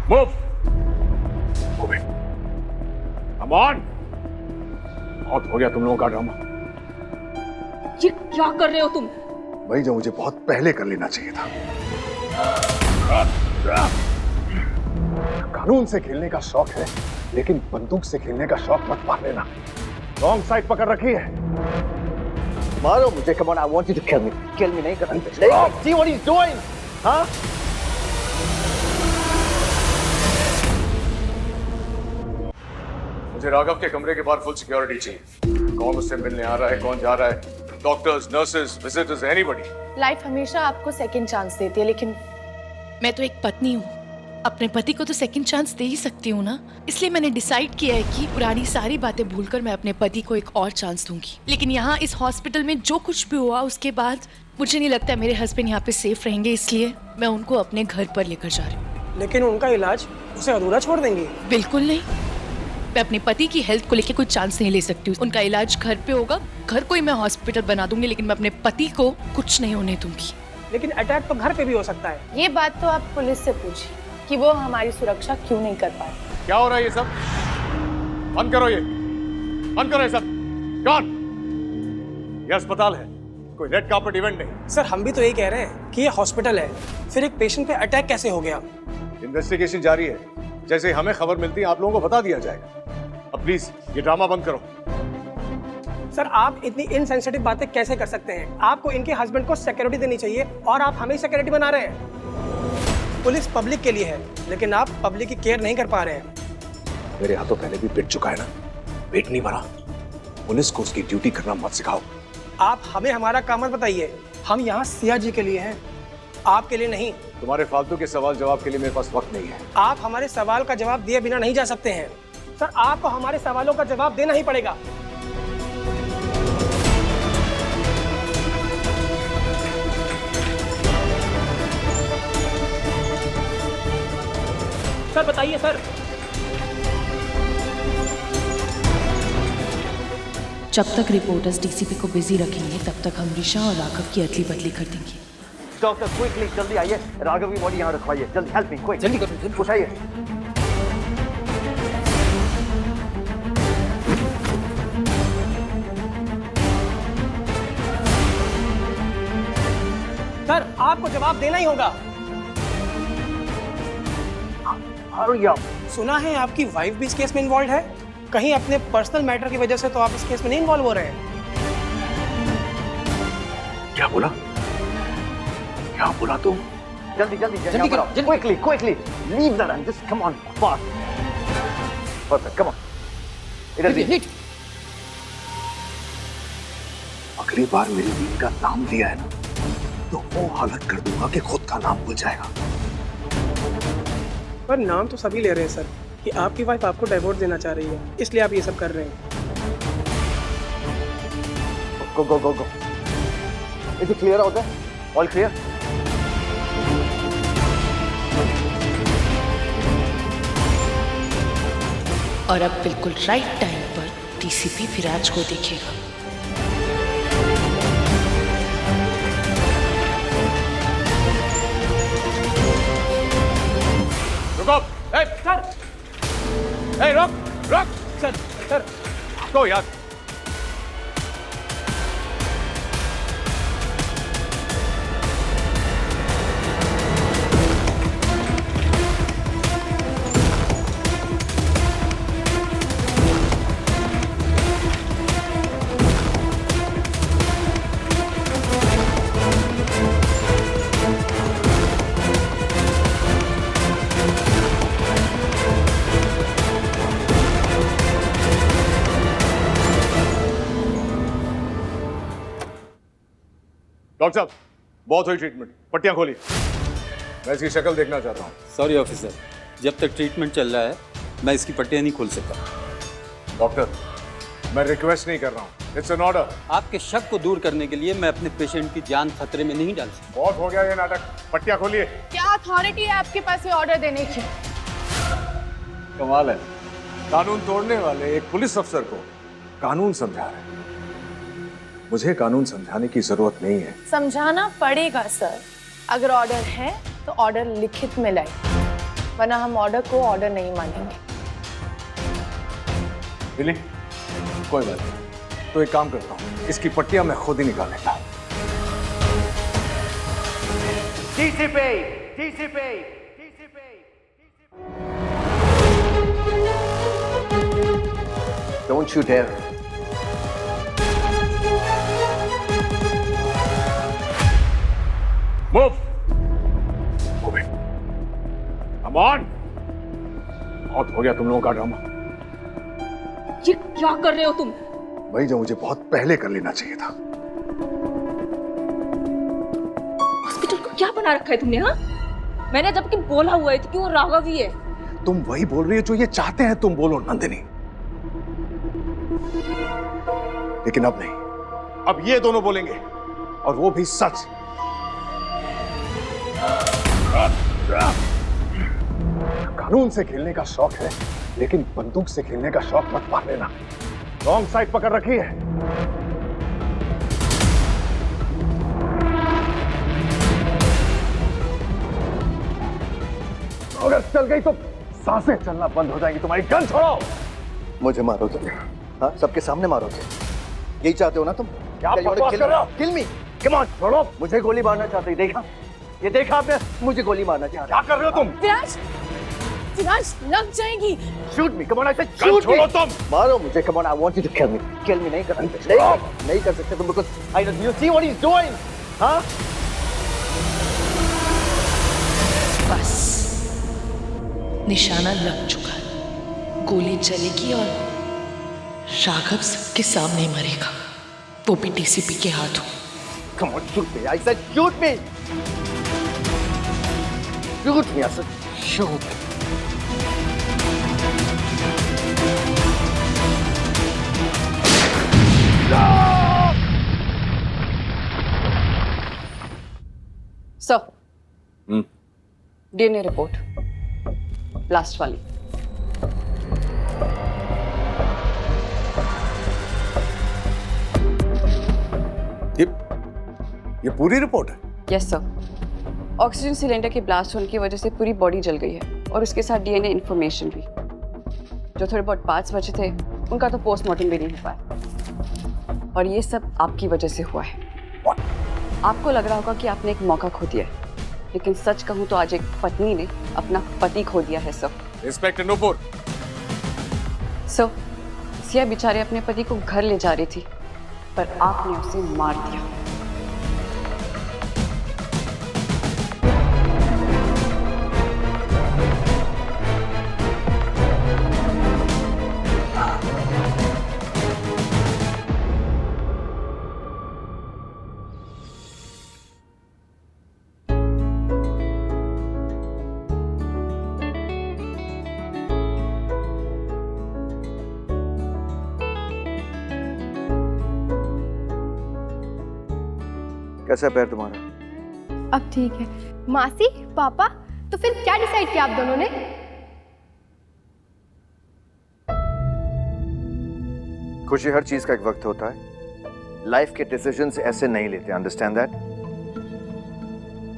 Move. Move it. Come on. बहुत हो गया तुम लोगों का ड्रामा। ये क्या कर रहे हो तुम? वही जो मुझे बहुत पहले कर लेना चाहिए था। कानून से खेलने का शौक है, लेकिन बंदूक से खेलने का शौक मत पार लेना। रॉन्ग साइड पकड़ रखी है। मारो मुझे, come on, I want you to kill me. Kill me नहीं करना। See what he's doing, हाँ? मुझे राघव के कमरे के बाहर फुल सिक्योरिटी चाहिए। कौन उससे मिलने आ रहा है, कौन जा रहा है, doctors, nurses, visitors, anybody. Life हमेशा आपको सेकंड चांस देती है, लेकिन मैं तो एक पत्नी हूँ, अपने पति को तो सेकंड चांस दे ही सकती हूँ ना। इसलिए मैंने डिसाइड किया है कि पुरानी सारी बातें भूलकर मैं अपने पति को एक और चांस दूंगी। लेकिन यहाँ इस हॉस्पिटल में जो कुछ भी हुआ उसके बाद मुझे नहीं लगता मेरे हस्बैंड यहाँ पे सेफ रहेंगे, इसलिए मैं उनको अपने घर पर लेकर जा रही हूँ। लेकिन उनका इलाज उसे अधूरा छोड़ देंगे? बिल्कुल नहीं, मैं अपने पति की हेल्थ को लेकर कोई चांस नहीं ले सकती हूँ। उनका इलाज घर पे होगा, घर को ही मैं हॉस्पिटल बना दूंगी, लेकिन मैं अपने पति को कुछ नहीं होने दूंगी। लेकिन अटैक तो घर पे भी हो सकता है। ये बात तो आप पुलिस से पूछिए कि वो हमारी सुरक्षा क्यों नहीं कर पाए। क्या हो रहा है ये सब? बंद करो ये, बंद करो ये सब। कौन? ये अस्पताल है, कोई रेड कार्पेट इवेंट नहीं। सर हम भी तो यही कह रहे हैं कि ये हॉस्पिटल है, फिर एक पेशेंट पे अटैक कैसे हो गया? इन्वेस्टिगेशन जारी है, जैसे ही हमें खबर मिलती है आप लोगों को बता दिया जाएगा। अब प्लीज ये ड्रामा बंद करो। सर आप इतनी इनसेंसिटिव बातें कैसे कर सकते हैं? आपको इनके हस्बैंड को सिक्योरिटी देनी चाहिए और आप हमें सिक्योरिटी बना रहे हैं। पुलिस पब्लिक के लिए है, लेकिन आप पब्लिक की केयर नहीं कर पा रहे हैं। मेरे हाथों पहले भी पिट चुका है ना, पेट नहीं भरा। पुलिस को उसकी ड्यूटी करना मत सिखाओ। आप हमें हमारा काम मत बताइए, हम यहाँ सिया जी के लिए हैं, आपके लिए नहीं। तुम्हारे फालतू के सवाल जवाब के लिए मेरे पास वक्त नहीं है। आप हमारे सवाल का जवाब दिए बिना नहीं जा सकते हैं। सर आपको हमारे सवालों का जवाब देना ही पड़ेगा। सर बताइए सर। जब तक रिपोर्टर्स डीसीपी को बिजी रखेंगे तब तक हम ऋषा और राघव की अदली बदली कर देंगे। डॉक्टर क्विकली जल्दी आइए, राघव की बॉडी यहाँ रखवाइए। जल्दी हेल्प मी, क्विक जल्दी करो, उठाइए। सर आपको जवाब देना ही होगा। Hurry up. सुना है आपकी वाइफ भी इस केस में इन्वॉल्व है। कहीं अपने पर्सनल मैटर की वजह से तो आप इस केस में नहीं इन्वॉल्व हो रहे हैं? क्या बोला? क्या बोला तुम? जल्दी जल्दी जल्दी करो, quickly quickly leave that and just come on fast. Perfect, come on इधर भी। अगली बार मेरी बीवी का नाम दिया है ना, तो वो हालत कर दूंगा कि खुद का नाम भूल जाएगा। पर नाम तो सभी ले रहे हैं सर कि आपकी वाइफ आपको डिवोर्स देना चाह रही है, इसलिए आप ये सब कर रहे हैं। Go go go go. Is it clear out there? All clear? और अब बिल्कुल राइट टाइम पर डीसीपी विराज को देखेगा। रुको, सर रुक सर सर तो यार। डॉक्टर साहब बहुत हुई ट्रीटमेंट, पट्टियां खोली। मैं इसकी शक्ल देखना चाहता हूँ। सॉरी ऑफिसर, जब तक ट्रीटमेंट चल रहा है मैं इसकी पट्टियां नहीं खोल सकता। डॉक्टर मैं रिक्वेस्ट नहीं कर रहा हूँ, इट्स एन ऑर्डर। आपके शक को दूर करने के लिए मैं अपने पेशेंट की जान खतरे में नहीं डाल सकता। बहुत हो गया ये नाटक, पट्टियां खोलिए। क्या अथॉरिटी है आपके पास ये ऑर्डर देने की? कमाल है, कानून तोड़ने वाले एक पुलिस अफसर को कानून समझा रहे हैं। मुझे कानून समझाने की जरूरत नहीं है। समझाना पड़ेगा सर, अगर ऑर्डर है तो ऑर्डर लिखित में लाए। वरना हम ऑर्डर को ऑर्डर नहीं मानेंगे। मिली? कोई बात नहीं, तो एक काम करता हूँ, इसकी पट्टियां मैं खुद ही निकाल लेता। Don't you dare. Move! Move it. Come on! बहुत हो गया तुम लोगों का ड्रामा। ये क्या कर रहे हो तुम? भाई जो मुझे बहुत पहले कर लेना चाहिए था। हॉस्पिटल को क्या बना रखा है तुमने? हाँ, मैंने जबकि बोला हुआ है कि वो राघव ही है। तुम वही बोल रही हो जो ये चाहते हैं तुम बोलो नंदिनी, लेकिन अब नहीं, अब ये दोनों बोलेंगे, और वो भी सच। कानून से खेलने का शौक है, लेकिन बंदूक से खेलने का शौक मत पार लेना। रॉन्ग साइड पकड़ रखी है। अगर चल गई तो सांसें चलना बंद हो जाएंगी। तुम्हारी गन छोड़ो। मुझे मारोगे? हाँ, सबके सामने मारोगे? यही चाहते हो ना तुम? क्या बकवास कर रहे हो? किल मी, कम ऑन, छोड़ो। मुझे गोली मारना चाहते हो? देखा, ये देखा आपने? मुझे गोली मारना चाहते क्या कर रहे हो तुम? विराज, विराज लग जाएगी। Shoot me, come on, I said gun shoot छोड़ो मी। तुम। मारो मुझे, कम on, I want you to kill me. Kill me नहीं कर सकते, नहीं कर सकते तुम, because I don't, you see what he is doing. हाँ, बस निशाना लग चुका है, गोली चलेगी और राघव सबके सामने मरेगा, वो भी डीसीपी के हाथों। Come on, shoot me, I said shoot me. Shoot me, I said shoot. Sir, DNA report last वाली। ये पूरी रिपोर्ट है? यस सर, ऑक्सीजन सिलेंडर के ब्लास्ट होने की वजह से पूरी बॉडी जल गई है और उसके साथ डीएनए इंफॉर्मेशन भी। जो थोड़े बहुत पार्ट्स बचे थे उनका तो पोस्टमार्टम भी नहीं हो पाया, और ये सब आपकी वजह से हुआ है। आपको लग रहा होगा कि आपने एक मौका खो दिया है, लेकिन सच कहूं तो आज एक पत्नी ने अपना पति खो दिया है sir. Inspector Nupur. Sir, Siya बेचारे अपने पति को घर ले जा रही थी, पर आपने उसे मार दिया। कैसा पैर तुम्हारा? अब ठीक है। मासी, पापा, तो फिर क्या डिसाइड किया आप दोनों ने? खुशी, हर चीज का एक वक्त होता है। लाइफ के डिसीजंस ऐसे नहीं लेते, understand that?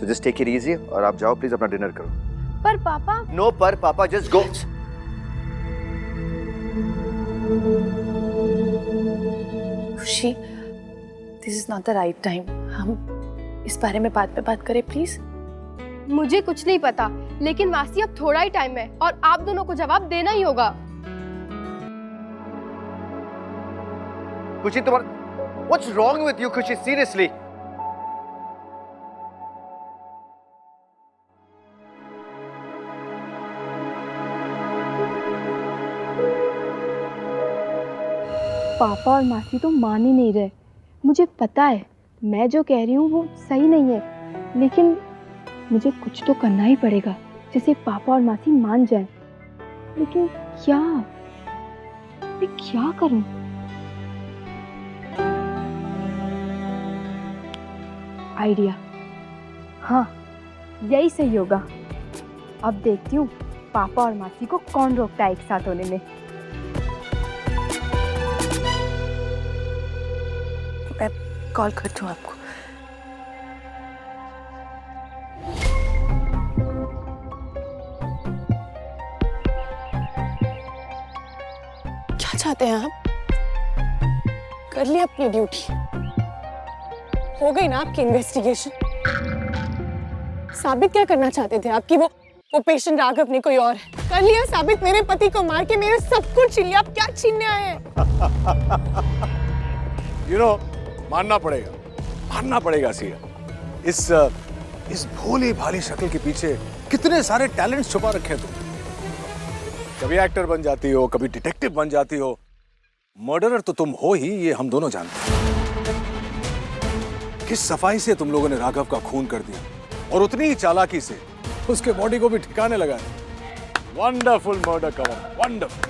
So just take it easy और आप जाओ प्लीज, अपना डिनर करो। पर पापा। नो पर पापा, जस्ट गो। खुशी, this is not the right time. हम इस बारे में बाद में बात करें प्लीज। मुझे कुछ नहीं पता, लेकिन मासी अब थोड़ा ही टाइम है और आप दोनों को जवाब देना ही होगा। खुशी, तुम्हारा What's wrong with you, खुशी? Seriously? पापा और मासी तो मान ही नहीं रहे। मुझे पता है मैं जो कह रही हूँ वो सही नहीं है, लेकिन मुझे कुछ तो करना ही पड़ेगा जिससे पापा और मासी मान जाएं। लेकिन क्या, मैं क्या करूं? आइडिया, हाँ यही सही होगा। अब देखती हूँ पापा और मासी को कौन रोकता है एक साथ होने में। मैं कॉल करती हूँ आपको। चाहते हैं आप? कर लिया अपनी ड्यूटी, हो गई ना आपकी इन्वेस्टिगेशन? साबित क्या करना चाहते थे आपकी वो पेशेंट राघव ने कोई और है? कर लिया साबित, मेरे पति को मार के मेरे सब कुछ छीन लिया। आप क्या छीनने आए हैं? मानना पड़ेगा सिया, इस भोली भाली शक्ल के पीछे कितने सारे टैलेंट्स छुपा रखे हैं तुम। कभी एक्टर बन जाती हो, कभी डिटेक्टिव बन जाती हो, मर्डरर तो तुम हो ही, ये हम दोनों जानते हैं। किस सफाई से तुम लोगों ने राघव का खून कर दिया और उतनी ही चालाकी से उसके बॉडी को भी ठिकाने लगाया। Wonderful murder cover, wonderful.